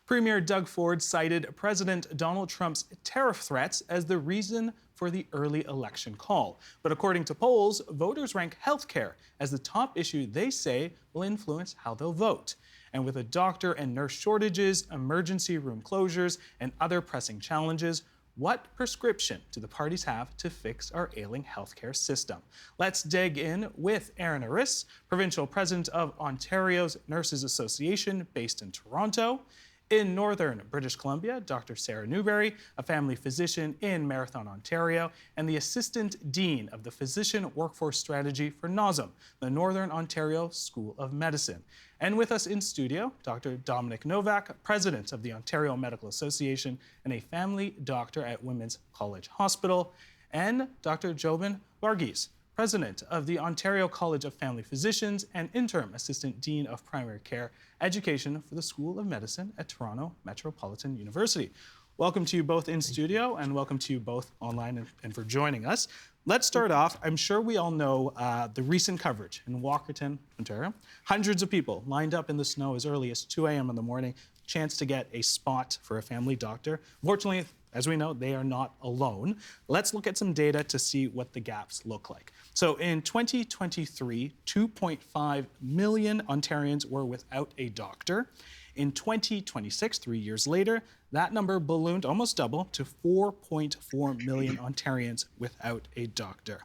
Premier Doug Ford cited President Donald Trump's tariff threats as the reason for the early election call. But according to polls, voters rank healthcare as the top issue they say will influence how they'll vote. And with a doctor and nurse shortages, emergency room closures, and other pressing challenges, what prescription do the parties have to fix our ailing healthcare system? Let's dig in with Erin Ariss, provincial president of Ontario's Nurses Association based in Toronto. In northern British Columbia, Dr. Sarah Newbery, a family physician in Marathon, Ontario, and the assistant dean of the Physician Workforce Strategy for NOSM, the Northern Ontario School of Medicine. And with us in studio, Dr. Dominik Nowak, president of the Ontario Medical Association and a family doctor at Women's College Hospital, and Dr. Jobin Varghese, president of the Ontario College of Family Physicians and interim assistant dean of primary care education for the School of Medicine at Toronto Metropolitan University. Welcome to you both in studio and welcome to you both online and for joining us. Let's start off. I'm sure we all know the recent coverage in Walkerton, Ontario. Hundreds of people lined up in the snow as early as 2 a.m. in the morning, chance to get a spot for a family doctor. Fortunately, as we know, they are not alone. Let's look at some data to see what the gaps look like. So in 2023, 2.5 million Ontarians were without a doctor. In 2026, 3 years later, that number ballooned almost double to 4.4 million Ontarians without a doctor.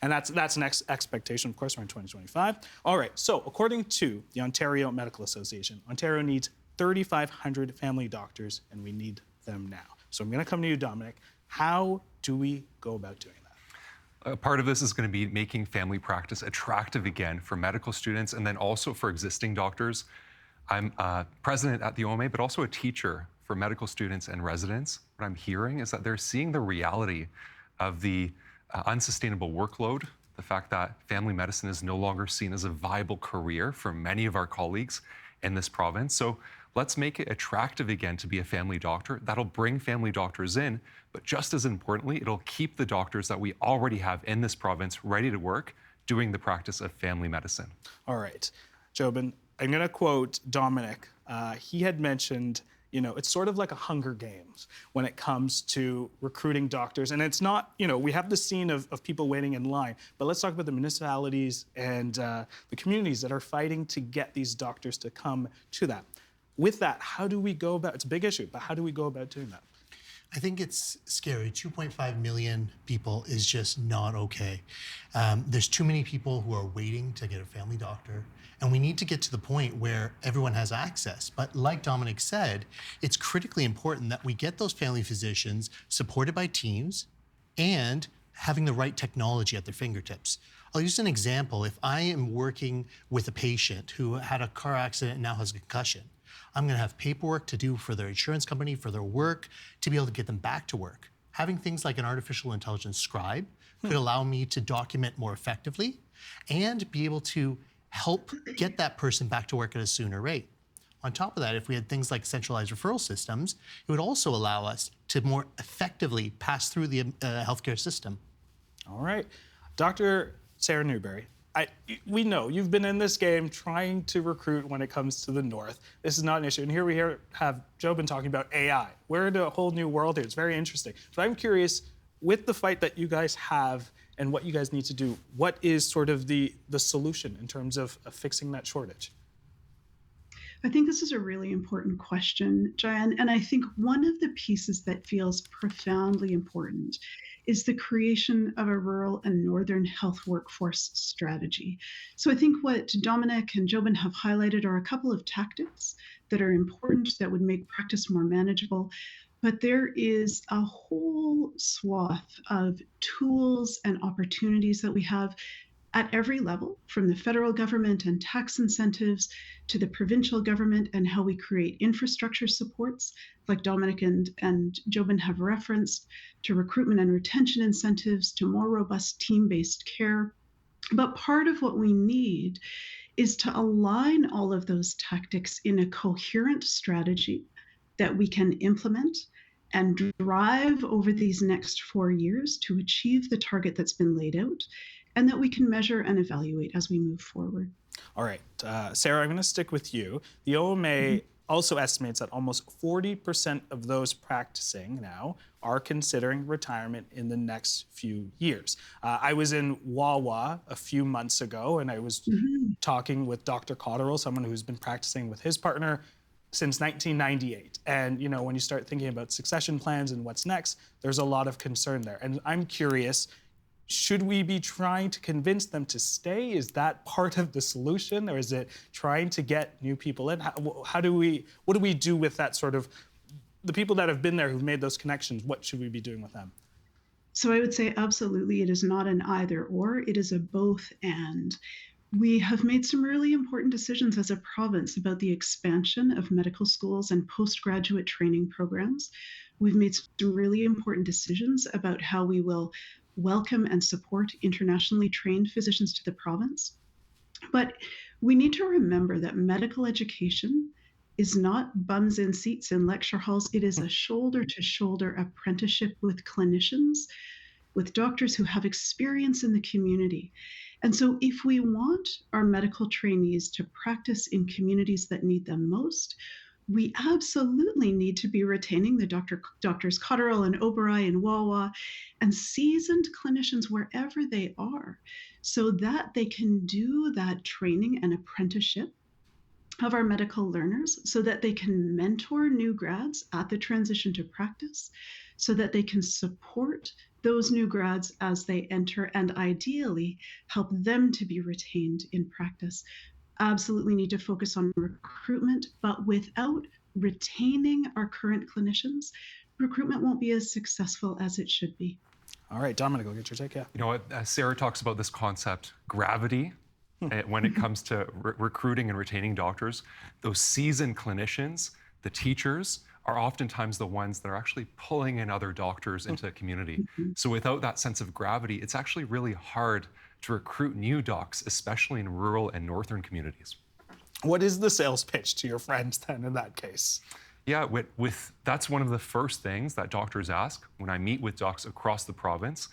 And that's an expectation, of course, around 2025. All right, so according to the Ontario Medical Association, Ontario needs 3,500 family doctors, and we need them now. So I'm going to come to you, Dominik. How do we go about doing that? Part of this is going to be making family practice attractive again for medical students and then also for existing doctors. I'm president at the OMA, but also a teacher for medical students and residents. What I'm hearing is that they're seeing the reality of the unsustainable workload, the fact that family medicine is no longer seen as a viable career for many of our colleagues in this province. So let's make it attractive again to be a family doctor. That'll bring family doctors in, but just as importantly, it'll keep the doctors that we already have in this province ready to work doing the practice of family medicine. All right, Jobin, I'm going to quote Dominik. He had mentioned, it's sort of like a Hunger Games when it comes to recruiting doctors. And it's not, we have the scene of people waiting in line, but let's talk about the municipalities and the communities that are fighting to get these doctors to come to that. With that, how do we go about, it's a big issue, but how do we go about doing that? I think it's scary. 2.5 million people is just not okay. There's too many people who are waiting to get a family doctor, and we need to get to the point where everyone has access. But like Dominik said, it's critically important that we get those family physicians supported by teams and having the right technology at their fingertips. I'll use an example. If I am working with a patient who had a car accident and now has a concussion, I'm going to have paperwork to do for their insurance company, for their work, to be able to get them back to work. Having things like an artificial intelligence scribe could allow me to document more effectively and be able to help get that person back to work at a sooner rate. On top of that, if we had things like centralized referral systems, it would also allow us to more effectively pass through the healthcare system. All right. Dr. Sarah Newbery, we know you've been in this game trying to recruit when it comes to the North. This is not an issue. And here we have Jobin talking about AI. We're in a whole new world here. It's very interesting. But I'm curious, with the fight that you guys have and what you guys need to do, what is sort of the solution in terms of fixing that shortage? I think this is a really important question, Jan. And I think one of the pieces that feels profoundly important is the creation of a rural and northern health workforce strategy. So I think what Dominik and Jobin have highlighted are a couple of tactics that are important that would make practice more manageable. But there is a whole swath of tools and opportunities that we have at every level, from the federal government and tax incentives to the provincial government and how we create infrastructure supports, like Dominik and Jobin have referenced, to recruitment and retention incentives, to more robust team-based care. But part of what we need is to align all of those tactics in a coherent strategy that we can implement and drive over these next 4 years to achieve the target that's been laid out, and that we can measure and evaluate as we move forward. All right, Sarah, I'm going to stick with you. The OMA also estimates that almost 40% of those practicing now are considering retirement in the next few years. I was in Wawa a few months ago, and I was talking with Dr. Cotterill, someone who's been practicing with his partner since 1998. And when you start thinking about succession plans and what's next, there's a lot of concern there. And I'm curious, should we be trying to convince them to stay? Is that part of the solution, or is it trying to get new people in? What do we do with that sort of, the people that have been there, who've made those connections? What should we be doing with them? So I would say absolutely, it is not an either or, it is a both and. We have made some really important decisions as a province about the expansion of medical schools and postgraduate training programs. We've made some really important decisions about how we will welcome and support internationally trained physicians to the province. But we need to remember that medical education is not bums in seats in lecture halls. It is a shoulder-to-shoulder apprenticeship with clinicians, with doctors who have experience in the community. And so if we want our medical trainees to practice in communities that need them most, we absolutely need to be retaining the doctors Cotterill and Oberai and Wawa and seasoned clinicians wherever they are, so that they can do that training and apprenticeship of our medical learners, so that they can mentor new grads at the transition to practice, so that they can support those new grads as they enter, and ideally help them to be retained in practice. Absolutely need to focus on recruitment, but without retaining our current clinicians, recruitment won't be as successful as it should be. All right, Dominik, I'll get your take. Yeah. You know what, Sarah talks about this concept, gravity, when it comes to recruiting and retaining doctors. Those seasoned clinicians, the teachers, are oftentimes the ones that are actually pulling in other doctors into the community. So without that sense of gravity, it's actually really hard to recruit new docs, especially in rural and northern communities. What is the sales pitch to your friends then in that case? Yeah, that's one of the first things that doctors ask when I meet with docs across the province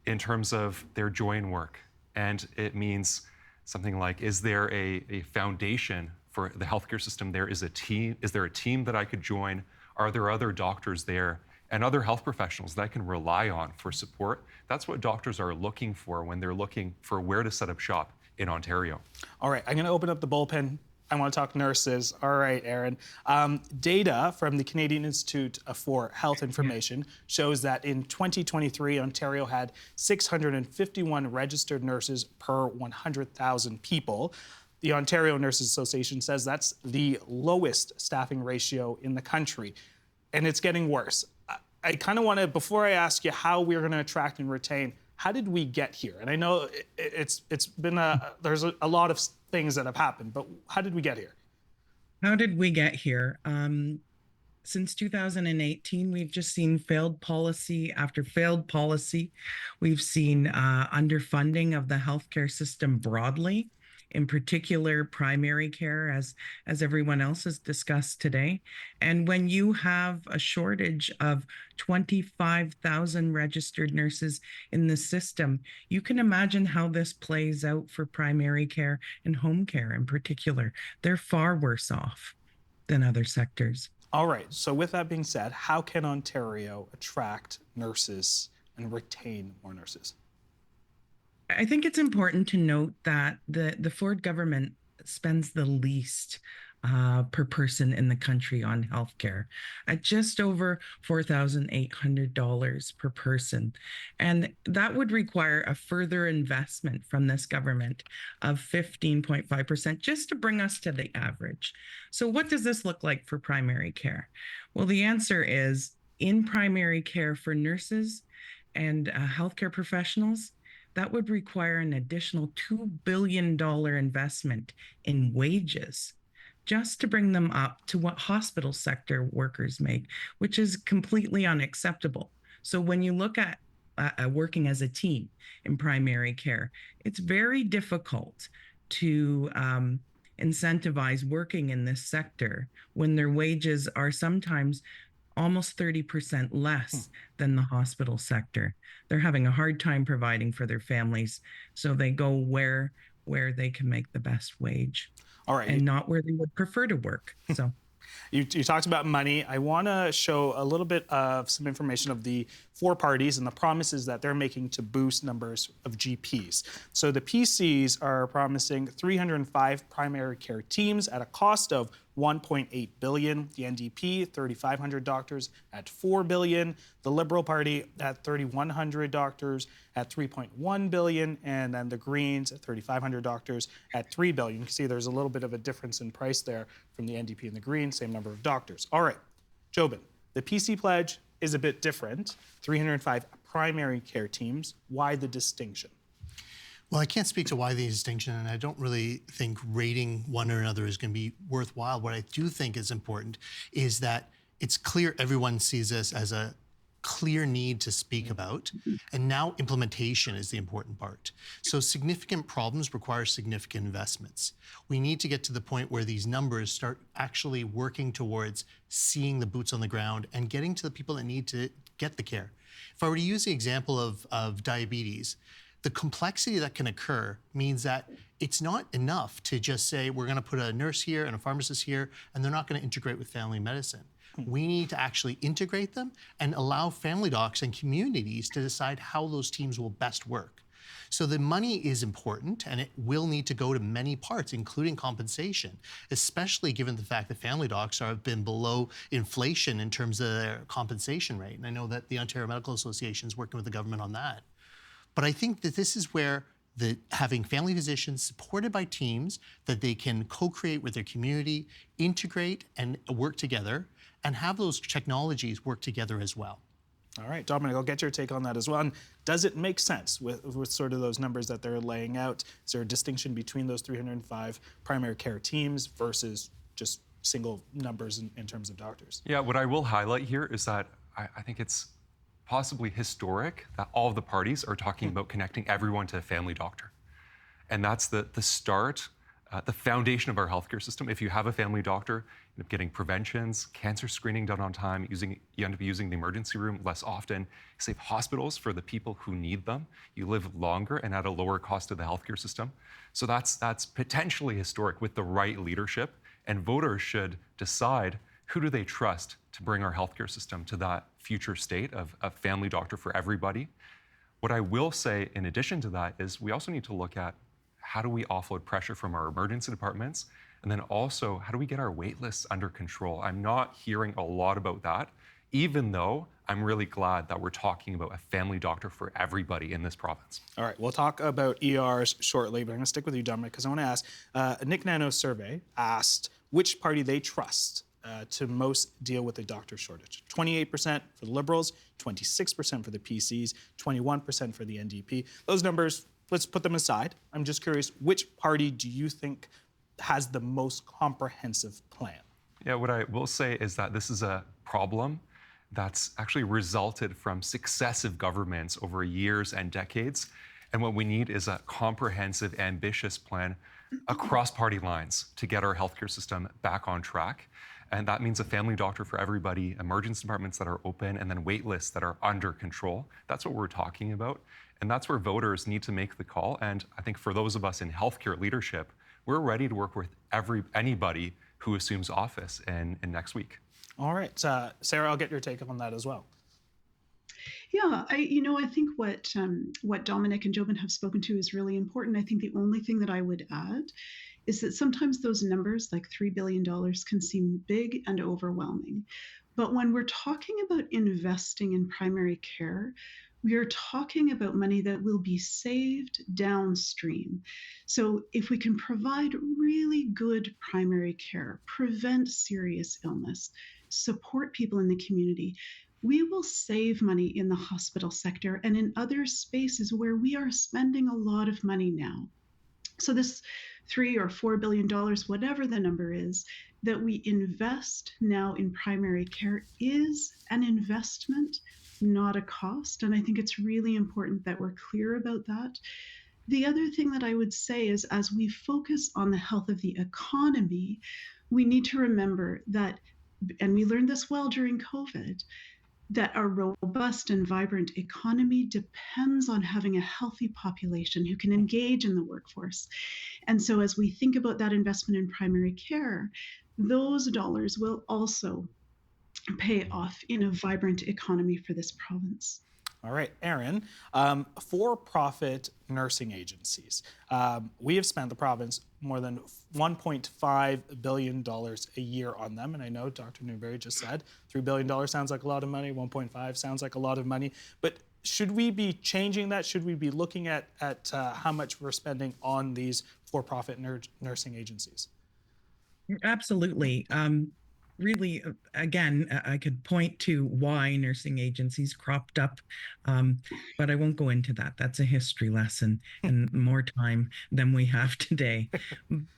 in terms of their joy in work. And it means something like, is there a foundation for the healthcare system there? Is there a team that I could join? Are there other doctors there and other health professionals that I can rely on for support? That's what doctors are looking for when they're looking for where to set up shop in Ontario. All right, I'm going to open up the bullpen. I want to talk nurses. All right, Erin. Data from the Canadian Institute for Health Information shows that in 2023, Ontario had 651 registered nurses per 100,000 people. The Ontario Nurses Association says that's the lowest staffing ratio in the country, and it's getting worse. I kind of want to, before I ask you how we're going to attract and retain, how did we get here? And I know it's been there's a lot of things that have happened, but how did we get here? How did we get here? Since 2018, we've just seen failed policy after failed policy. We've seen underfunding of the healthcare system broadly, in particular primary care, as everyone else has discussed today. And when you have a shortage of 25,000 registered nurses in the system, you can imagine how this plays out for primary care and home care in particular. They're far worse off than other sectors. All right, so with that being said, how can Ontario attract nurses and retain more nurses? I think it's important to note that the Ford government spends the least per person in the country on healthcare, at just over $4,800 per person. And that would require a further investment from this government of 15.5% just to bring us to the average. So what does this look like for primary care? Well, the answer is, in primary care for nurses and healthcare professionals, that would require an additional $2 billion investment in wages just to bring them up to what hospital sector workers make, which is completely unacceptable. So when you look at working as a team in primary care, it's very difficult to incentivize working in this sector when their wages are sometimes almost 30% less than the hospital sector. They're having a hard time providing for their families, so they go where they can make the best wage. All right. And not where they would prefer to work. So You talked about money. I want to show a little bit of some information of the four parties and the promises that they're making to boost numbers of GPs. So the PCs are promising 305 primary care teams at a cost of $1.8 billion. The NDP, 3,500 doctors at $4 billion. The Liberal Party at 3,100 doctors at $3.1 billion. And then the Greens at 3,500 doctors at $3 billion. You can see there's a little bit of a difference in price there from the NDP and the Greens, same number of doctors. All right, Jobin, the PC pledge is a bit different. 305 primary care teams. Why the distinction? Well, I can't speak to why the distinction, and I don't really think rating one or another is going to be worthwhile. What I do think is important is that it's clear everyone sees this as a clear need to speak about, and now implementation is the important part. So significant problems require significant investments. We need to get to the point where these numbers start actually working towards seeing the boots on the ground and getting to the people that need to get the care. If I were to use the example of diabetes, the complexity that can occur means that it's not enough to just say we're going to put a nurse here and a pharmacist here, and they're not going to integrate with family medicine. We need to actually integrate them and allow family docs and communities to decide how those teams will best work. So the money is important, and it will need to go to many parts, including compensation, especially given the fact that family docs have been below inflation in terms of their compensation rate. And I know that the Ontario Medical Association is working with the government on that. But I think that this is where having family physicians supported by teams that they can co-create with their community, integrate and work together, and have those technologies work together as well. All right, Dominik, I'll get your take on that as well. And does it make sense with sort of those numbers that they're laying out? Is there a distinction between those 305 primary care teams versus just single numbers in terms of doctors? Yeah, what I will highlight here is that I think it's possibly historic that all of the parties are talking about connecting everyone to a family doctor. And that's the start, the foundation of our healthcare system. If you have a family doctor, you end up getting preventions, cancer screening done on time, you end up using the emergency room less often. You save hospitals for the people who need them. You live longer and at a lower cost to the healthcare system. So that's potentially historic with the right leadership. And voters should decide who do they trust to bring our healthcare system to that future state of a family doctor for everybody. What I will say in addition to that is we also need to look at how do we offload pressure from our emergency departments, and then also how do we get our wait lists under control? I'm not hearing a lot about that, even though I'm really glad that we're talking about a family doctor for everybody in this province. All right, we'll talk about ERs shortly, but I'm going to stick with you, Dominik, because I want to ask, a Nick Nanos survey asked which party they trust to most deal with the doctor shortage. 28% for the Liberals, 26% for the PCs, 21% for the NDP. Those numbers, let's put them aside. I'm just curious, which party do you think has the most comprehensive plan? Yeah, what I will say is that this is a problem that's actually resulted from successive governments over years and decades. And what we need is a comprehensive, ambitious plan across party lines to get our healthcare system back on track. And that means a family doctor for everybody, emergency departments that are open, and then wait lists that are under control. That's what we're talking about. And that's where voters need to make the call. And I think for those of us in healthcare leadership, we're ready to work with anybody who assumes office in next week. All right, Sarah, I'll get your take on that as well. Yeah, I think what Dominik and Jobin have spoken to is really important. I think the only thing that I would add is that sometimes those numbers, like $3 billion, can seem big and overwhelming. But when we're talking about investing in primary care, we are talking about money that will be saved downstream. So if we can provide really good primary care, prevent serious illness, support people in the community, we will save money in the hospital sector and in other spaces where we are spending a lot of money now. So this $3 or $4 billion, whatever the number is, that we invest now in primary care is an investment, not a cost. And I think it's really important that we're clear about that. The other thing that I would say is as we focus on the health of the economy, we need to remember that, and we learned this well during COVID, that a robust and vibrant economy depends on having a healthy population who can engage in the workforce. And so as we think about that investment in primary care, those dollars will also pay off in a vibrant economy for this province. All right, Erin, for-profit nursing agencies. We have spent the province more than $1.5 billion a year on them. And I know Dr. Newbery just said $3 billion sounds like a lot of money, 1.5 sounds like a lot of money. But should we be changing that? Should we be looking at how much we're spending on these for-profit nursing agencies? Absolutely. Really, again, I could point to why nursing agencies cropped up, but I won't go into that. That's a history lesson and more time than we have today.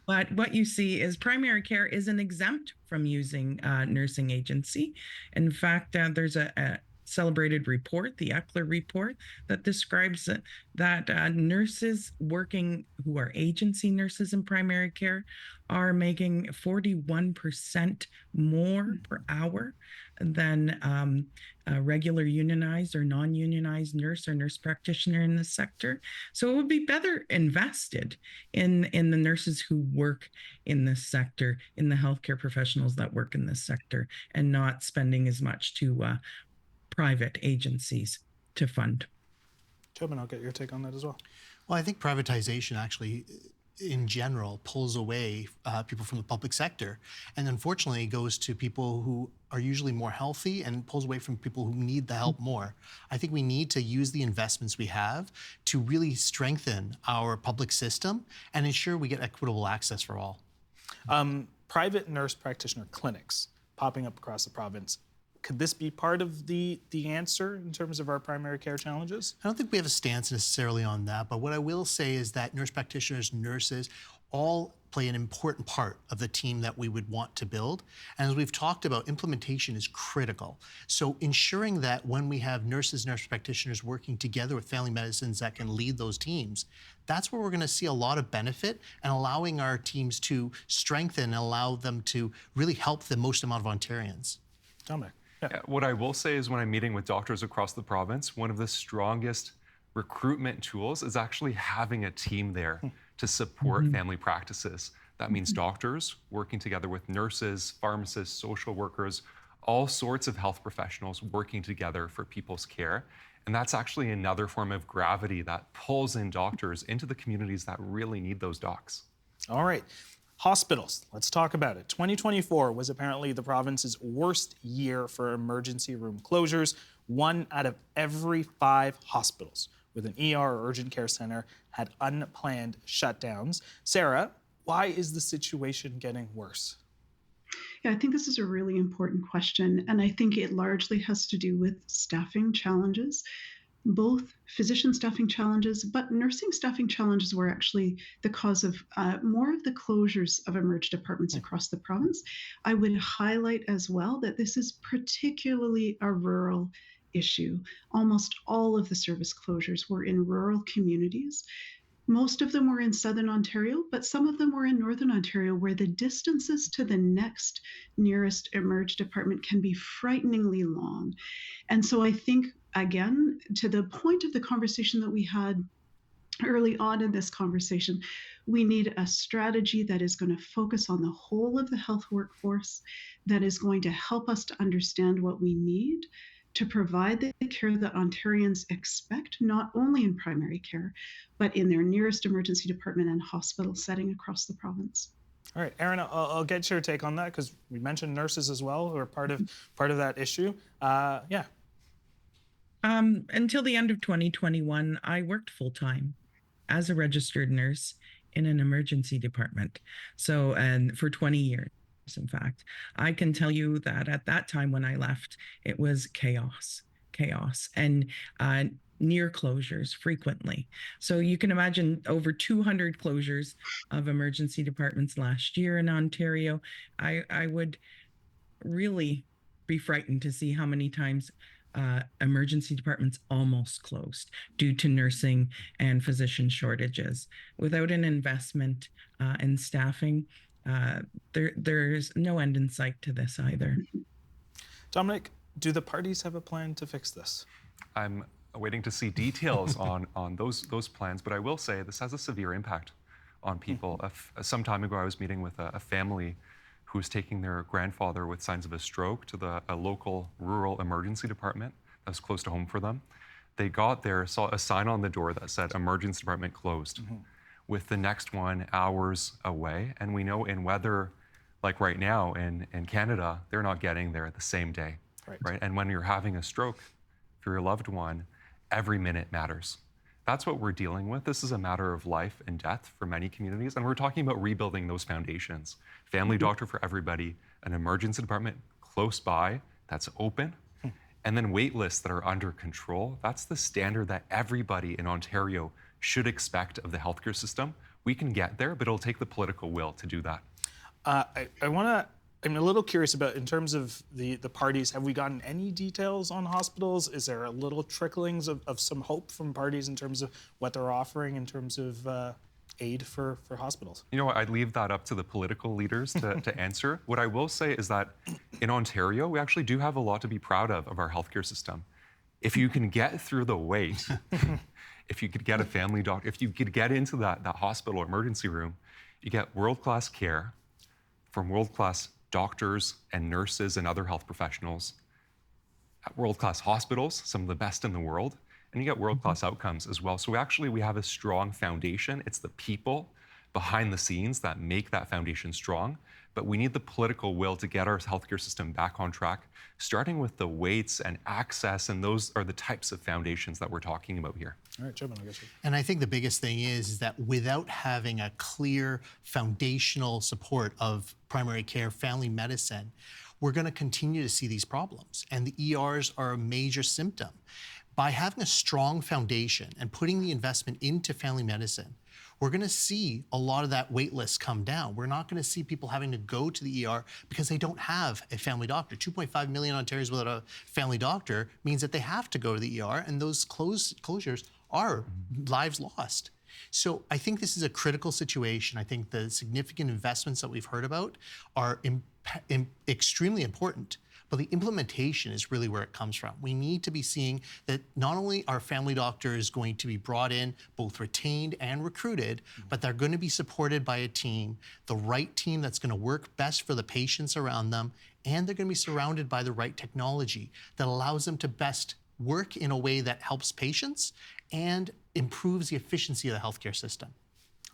But what you see is primary care isn't exempt from using nursing agency. In fact, there's a celebrated report, the Eckler report, that describes that nurses working who are agency nurses in primary care are making 41% more per hour than a regular unionized or non-unionized nurse or nurse practitioner in the sector. So it would be better invested in the nurses who work in this sector, in the healthcare professionals that work in this sector, and not spending as much to private agencies to fund. Tobin, I'll get your take on that as well. Well, I think privatization actually, in general, pulls away people from the public sector, and unfortunately goes to people who are usually more healthy and pulls away from people who need the help more. I think we need to use the investments we have to really strengthen our public system and ensure we get equitable access for all. Private nurse practitioner clinics popping up across the province. Could this be part of the answer in terms of our primary care challenges? I don't think we have a stance necessarily on that, but what I will say is that nurse practitioners, nurses, all play an important part of the team that we would want to build. And as we've talked about, implementation is critical. So ensuring that when we have nurses, nurse practitioners working together with family medicines that can lead those teams, that's where we're going to see a lot of benefit, and allowing our teams to strengthen and allow them to really help the most amount of Ontarians. Dominik. Yeah, what I will say is when I'm meeting with doctors across the province, one of the strongest recruitment tools is actually having a team there to support family practices. That means doctors working together with nurses, pharmacists, social workers, all sorts of health professionals working together for people's care. And that's actually another form of gravity that pulls in doctors into the communities that really need those docs. All right. Hospitals, let's talk about it. 2024 was apparently the province's worst year for emergency room closures. 1 out of every 5 hospitals with an ER or urgent care center had unplanned shutdowns. Sarah, why is the situation getting worse? Yeah, I think this is a really important question, and I think it largely has to do with staffing challenges. Both physician staffing challenges, but nursing staffing challenges were actually the cause of more of the closures of emerged departments across the province. I would highlight as well that this is particularly a rural issue. Almost all of the service closures were in rural communities. Most of them were in Southern Ontario, but some of them were in Northern Ontario, where the distances to the next nearest emerged department can be frighteningly long. And so I think, again, to the point of the conversation that we had early on in this conversation, we need a strategy that is going to focus on the whole of the health workforce, that is going to help us to understand what we need to provide the care that Ontarians expect, not only in primary care, but in their nearest emergency department and hospital setting across the province. All right, Erin, I'll get your take on that, because we mentioned nurses as well, who are part of that issue. Yeah. Until the end of 2021, I worked full-time as a registered nurse in an emergency department. So, and for 20 years. In fact, I can tell you that at that time when I left, it was chaos, and near closures frequently. So you can imagine over 200 closures of emergency departments last year in Ontario. I would really be frightened to see how many times emergency departments almost closed due to nursing and physician shortages. Without an investment in staffing, there's no end in sight to this either. Dominik, do the parties have a plan to fix this? I'm waiting to see details on those plans, but I will say this has a severe impact on people. Some time ago, I was meeting with a family who's taking their grandfather with signs of a stroke to a local rural emergency department that was close to home for them. They got there, saw a sign on the door that said emergency department closed, with the next one hours away. And we know in weather like right now in Canada, they're not getting there the same day, right? And when you're having a stroke for your loved one, every minute matters. That's what we're dealing with. This is a matter of life and death for many communities. And we're talking about rebuilding those foundations. Family doctor for everybody, an emergency department close by that's open, and then wait lists that are under control. That's the standard that everybody in Ontario should expect of the healthcare system. We can get there, but it'll take the political will to do that. I'm a little curious about, in terms of the parties, have we gotten any details on hospitals? Is there a little tricklings of some hope from parties in terms of what they're offering in terms of aid for hospitals? You know what, I'd leave that up to the political leaders to answer. What I will say is that in Ontario, we actually do have a lot to be proud of our healthcare system. If you can get through the wait, if you could get a family doctor, if you could get into that hospital emergency room, you get world-class care from world-class doctors and nurses and other health professionals at world-class hospitals, some of the best in the world, and you get world-class outcomes as well. So we have a strong foundation. It's the people behind the scenes that make that foundation strong, but we need the political will to get our healthcare system back on track, starting with the weights and access, and those are the types of foundations that we're talking about here. All right, Chairman, I guess. And I think the biggest thing is that without having a clear foundational support of primary care, family medicine, we're going to continue to see these problems. And the ERs are a major symptom. By having a strong foundation and putting the investment into family medicine, we're going to see a lot of that wait list come down. We're not going to see people having to go to the ER because they don't have a family doctor. 2.5 million Ontarians without a family doctor means that they have to go to the ER, and those closures are lives lost. So I think this is a critical situation. I think the significant investments that we've heard about are extremely important, but the implementation is really where it comes from. We need to be seeing that not only are family doctors going to be brought in, both retained and recruited, but they're going to be supported by a team, the right team that's going to work best for the patients around them, and they're going to be surrounded by the right technology that allows them to best work in a way that helps patients and improves the efficiency of the healthcare system.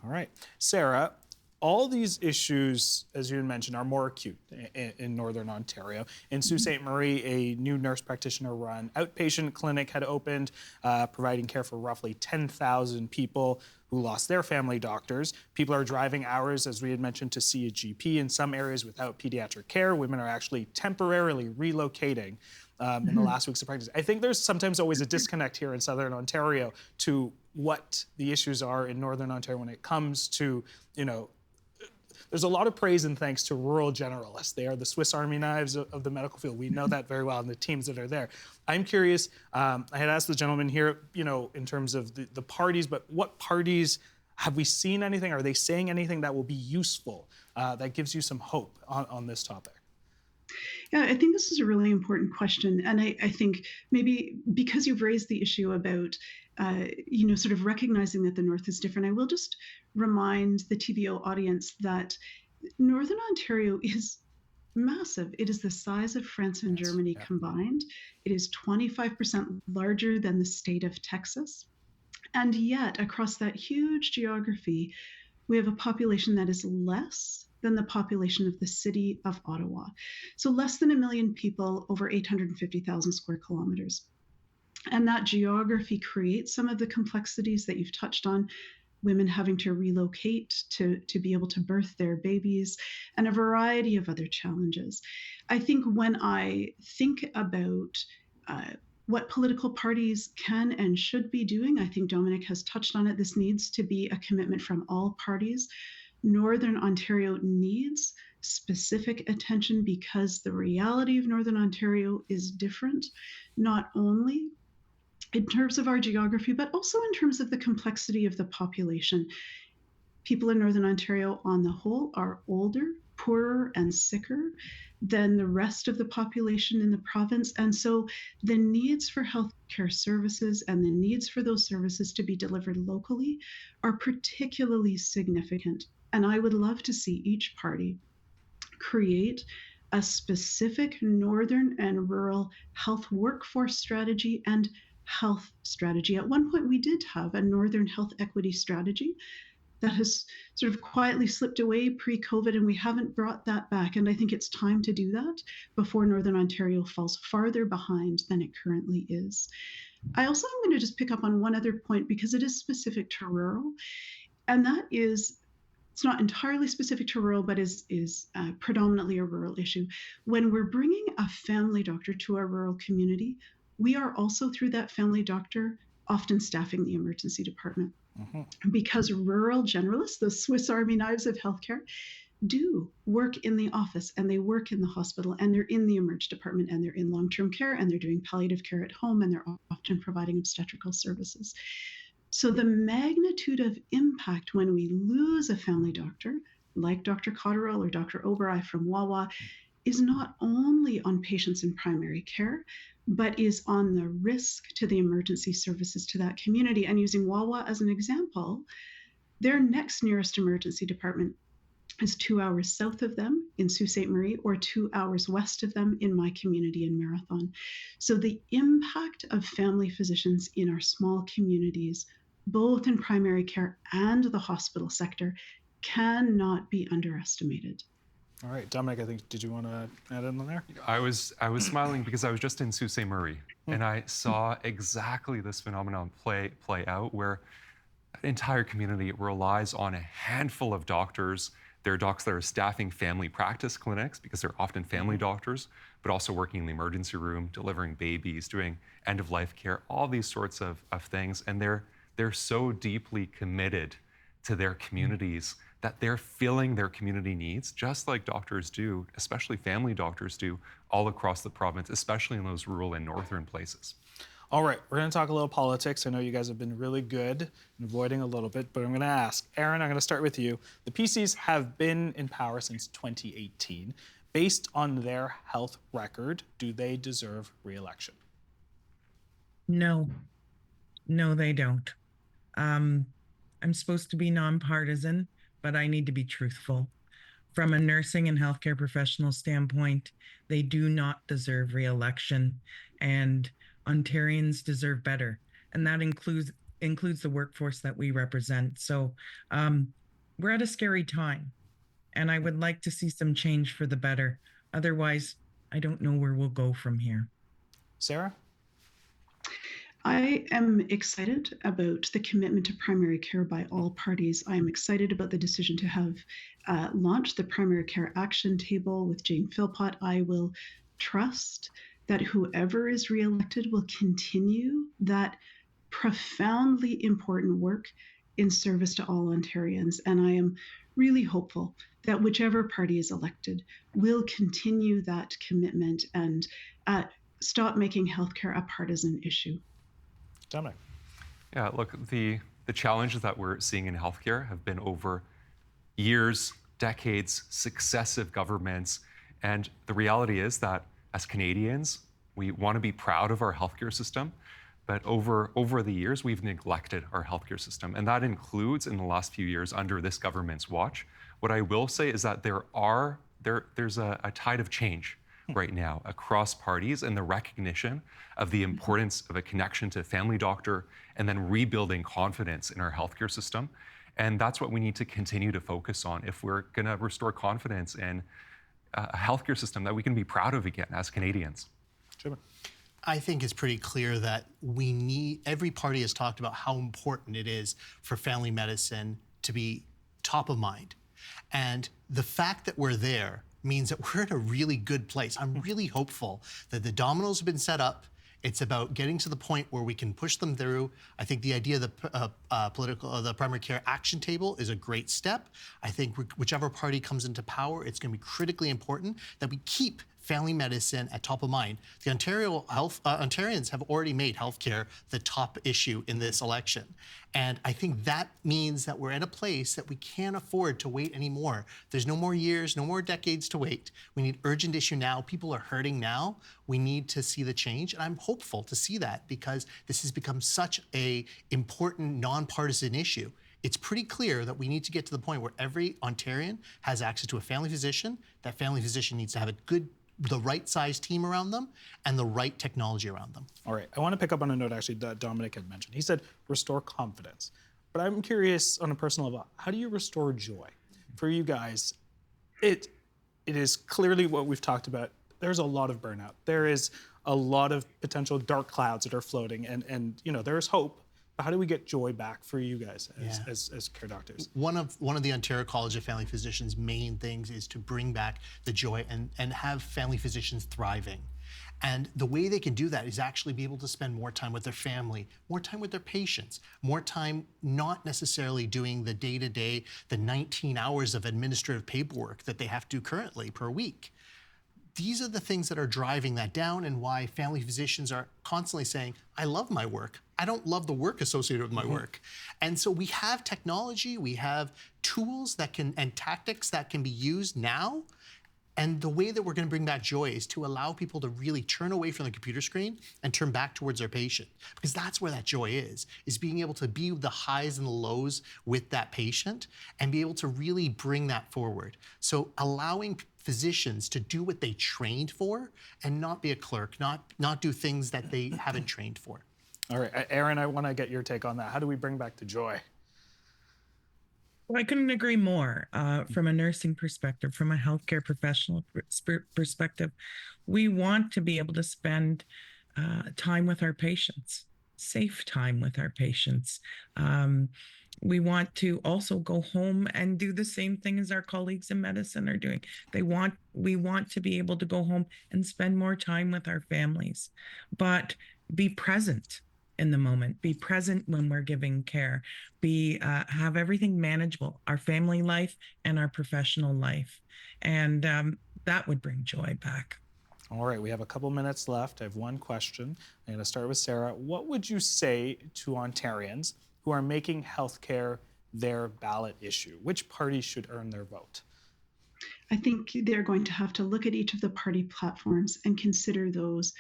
All right. Sarah, all these issues, as you had mentioned, are more acute in Northern Ontario. In Sault Ste. Marie, a new nurse practitioner-run outpatient clinic had opened, providing care for roughly 10,000 people who lost their family doctors. People are driving hours, as we had mentioned, to see a GP. In some areas without pediatric care, women are actually temporarily relocating in the last weeks of pregnancy. I think there's sometimes always a disconnect here in Southern Ontario to what the issues are in Northern Ontario when it comes to, there's a lot of praise and thanks to rural generalists. They are the Swiss Army knives of the medical field. We know that very well, and the teams that are there. I'm curious, I had asked the gentleman here, in terms of the parties, but what parties, have we seen anything? Are they saying anything that will be useful, that gives you some hope on this topic? Yeah, I think this is a really important question. And I think maybe because you've raised the issue about, sort of recognizing that the North is different, I will just remind the TVO audience that Northern Ontario is massive. It is the size of France and Germany combined. It is 25% larger than the state of Texas. And yet, across that huge geography, we have a population that is less than the population of the city of Ottawa. So less than 1 million people over 850,000 square kilometers. And that geography creates some of the complexities that you've touched on, women having to relocate to be able to birth their babies, and a variety of other challenges. I think when I think about what political parties can and should be doing, I think Dominik has touched on it. This needs to be a commitment from all parties. Northern Ontario needs specific attention because the reality of Northern Ontario is different, not only in terms of our geography, but also in terms of the complexity of the population. People in Northern Ontario, on the whole, are older, poorer, and sicker than the rest of the population in the province. And so the needs for healthcare services and the needs for those services to be delivered locally are particularly significant. And I would love to see each party create a specific northern and rural health workforce strategy and health strategy. At one point, we did have a northern health equity strategy that has sort of quietly slipped away pre-COVID, and we haven't brought that back. And I think it's time to do that before Northern Ontario falls farther behind than it currently is. I also am going to just pick up on one other point because it is specific to rural, and that is it's not entirely specific to rural, but is predominantly a rural issue. When we're bringing a family doctor to our rural community, we are also, through that family doctor, often staffing the emergency department. Because rural generalists, the Swiss Army knives of healthcare, do work in the office and they work in the hospital and they're in the emerge department and they're in long-term care and they're doing palliative care at home and they're often providing obstetrical services. So the magnitude of impact when we lose a family doctor, like Dr. Cotterill or Dr. Oberei from Wawa, is not only on patients in primary care, but is on the risk to the emergency services to that community. And using Wawa as an example, their next nearest emergency department is 2 hours south of them in Sault Ste. Marie or 2 hours west of them in my community in Marathon. So the impact of family physicians in our small communities, both in primary care and the hospital sector, cannot be underestimated. All right, Dominik, I think, did you want to add in on there? I was smiling because I was just in Sault Ste. Marie and I saw exactly this phenomenon play out where an entire community relies on a handful of doctors. There are docs that are staffing family practice clinics because they're often family doctors, but also working in the emergency room, delivering babies, doing end-of-life care, all these sorts of things. And they're so deeply committed to their communities that they're filling their community needs, just like doctors do, especially family doctors do, all across the province, especially in those rural and northern places. All right, we're going to talk a little politics. I know you guys have been really good in avoiding a little bit, but I'm going to ask. Erin, I'm going to start with you. The PCs have been in power since 2018. Based on their health record, do they deserve re-election? No, they don't. I'm supposed to be nonpartisan, but I need to be truthful. From a nursing and healthcare professional standpoint, they do not deserve re-election, and Ontarians deserve better. And that includes the workforce that we represent. So we're at a scary time, and I would like to see some change for the better. Otherwise, I don't know where we'll go from here. Sarah? I am excited about the commitment to primary care by all parties. I am excited about the decision to have launched the Primary Care Action Table with Jane Philpott. I will trust that whoever is reelected will continue that profoundly important work in service to all Ontarians. And I am really hopeful that whichever party is elected will continue that commitment and stop making healthcare a partisan issue. Dominik? Yeah, look, the challenges that we're seeing in healthcare have been over years, decades, successive governments. And the reality is that as Canadians, we want to be proud of our healthcare system, but over the years, we've neglected our healthcare system. And that includes in the last few years under this government's watch. What I will say is that there's a tide of change right now across parties and the recognition of the importance of a connection to a family doctor and then rebuilding confidence in our healthcare system. And that's what we need to continue to focus on if we're going to restore confidence in a healthcare system that we can be proud of again as Canadians. Jim? I think it's pretty clear that every party has talked about how important it is for family medicine to be top of mind. And the fact that we're there means that we're in a really good place. I'm really hopeful that the dominoes have been set up. It's about getting to the point where we can push them through. I think the idea of the primary care action table is a great step. I think whichever party comes into power, it's going to be critically important that we keep family medicine at top of mind. The Ontarians have already made healthcare the top issue in this election. And I think that means that we're at a place that we can't afford to wait anymore. There's no more years, no more decades to wait. We need urgent issue now. People are hurting now. We need to see the change. And I'm hopeful to see that because this has become such an important nonpartisan issue. it's pretty clear that we need to get to the point where every Ontarian has access to a family physician. That family physician needs to have the right size team around them and the right technology around them. All right, I want to pick up on a note actually that Dominik had mentioned. He said restore confidence. But I'm curious on a personal level, how do you restore joy? For you guys, it is clearly what we've talked about. There's a lot of burnout. There is a lot of potential dark clouds that are floating, and there's hope. But how do we get joy back for you guys as care doctors? One of the Ontario College of Family Physicians' main things is to bring back the joy and have family physicians thriving. And the way they can do that is actually be able to spend more time with their family, more time with their patients, more time not necessarily doing the day-to-day, the 19 hours of administrative paperwork that they have to do currently per week. These are the things that are driving that down, and why family physicians are constantly saying, I love my work. I don't love the work associated with my work. And so we have technology, we have tools and tactics that can be used now. And the way that we're going to bring back joy is to allow people to really turn away from the computer screen and turn back towards their patient. Because that's where that joy is being able to be the highs and the lows with that patient and be able to really bring that forward. So allowing physicians to do what they trained for and not be a clerk, not do things that they haven't trained for. All right, Erin, I want to get your take on that. How do we bring back the joy? Well, I couldn't agree more. From a nursing perspective, from a healthcare professional perspective, we want to be able to spend time with our patients, safe time with our patients. We want to also go home and do the same thing as our colleagues in medicine are doing. We want to be able to go home and spend more time with our families, but be present in the moment, be present when we're giving care, have everything manageable, our family life and our professional life. And that would bring joy back. All right, we have a couple minutes left. I have one question. I'm going to start with Sarah. What would you say to Ontarians who are making healthcare their ballot issue? Which party should earn their vote? I think they're going to have to look at each of the party platforms and consider those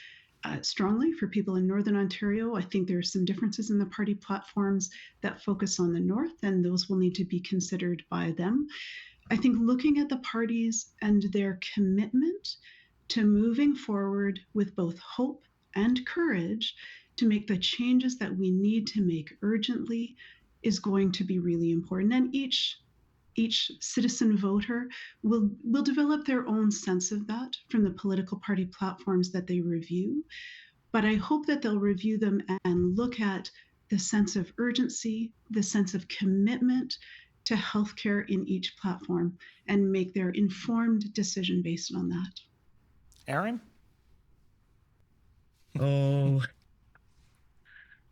strongly. For people in Northern Ontario, I think there are some differences in the party platforms that focus on the North, and those will need to be considered by them. I think looking at the parties and their commitment to moving forward with both hope and courage to make the changes that we need to make urgently is going to be really important. And each citizen voter will develop their own sense of that from the political party platforms that they review. But I hope that they'll review them and look at the sense of urgency, the sense of commitment to healthcare in each platform, and make their informed decision based on that. Erin? Oh,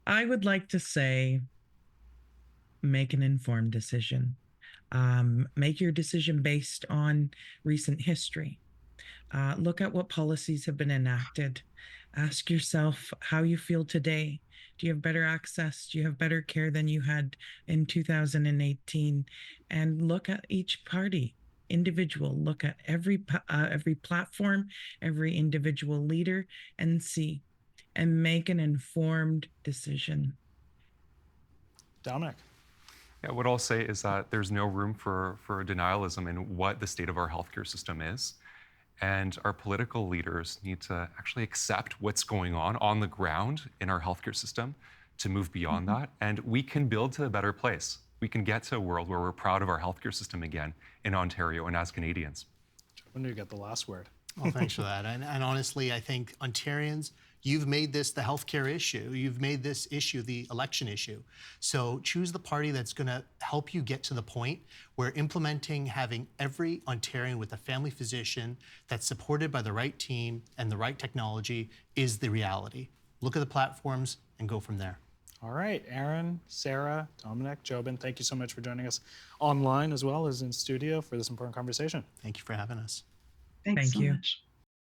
I would like to say, make an informed decision. Make your decision based on recent history. Look at what policies have been enacted. Ask yourself how you feel today. Do you have better access? Do you have better care than you had in 2018? And look at each party, individual. Look at every platform, every individual leader, and see, and make an informed decision. Dominik? Yeah, what I'll say is that there's no room for denialism in what the state of our healthcare system is. And our political leaders need to actually accept what's going on the ground in our healthcare system to move beyond that. And we can build to a better place. We can get to a world where we're proud of our healthcare system again in Ontario and as Canadians. When do you get the last word? Well, thanks for that. And honestly, I think Ontarians, you've made this the healthcare issue. You've made this issue the election issue. So choose the party that's going to help you get to the point where implementing having every Ontarian with a family physician that's supported by the right team and the right technology is the reality. Look at the platforms and go from there. All right, Erin, Sarah, Dominik, Jobin, thank you so much for joining us online as well as in studio for this important conversation. Thank you for having us. Thanks Thank so you. much.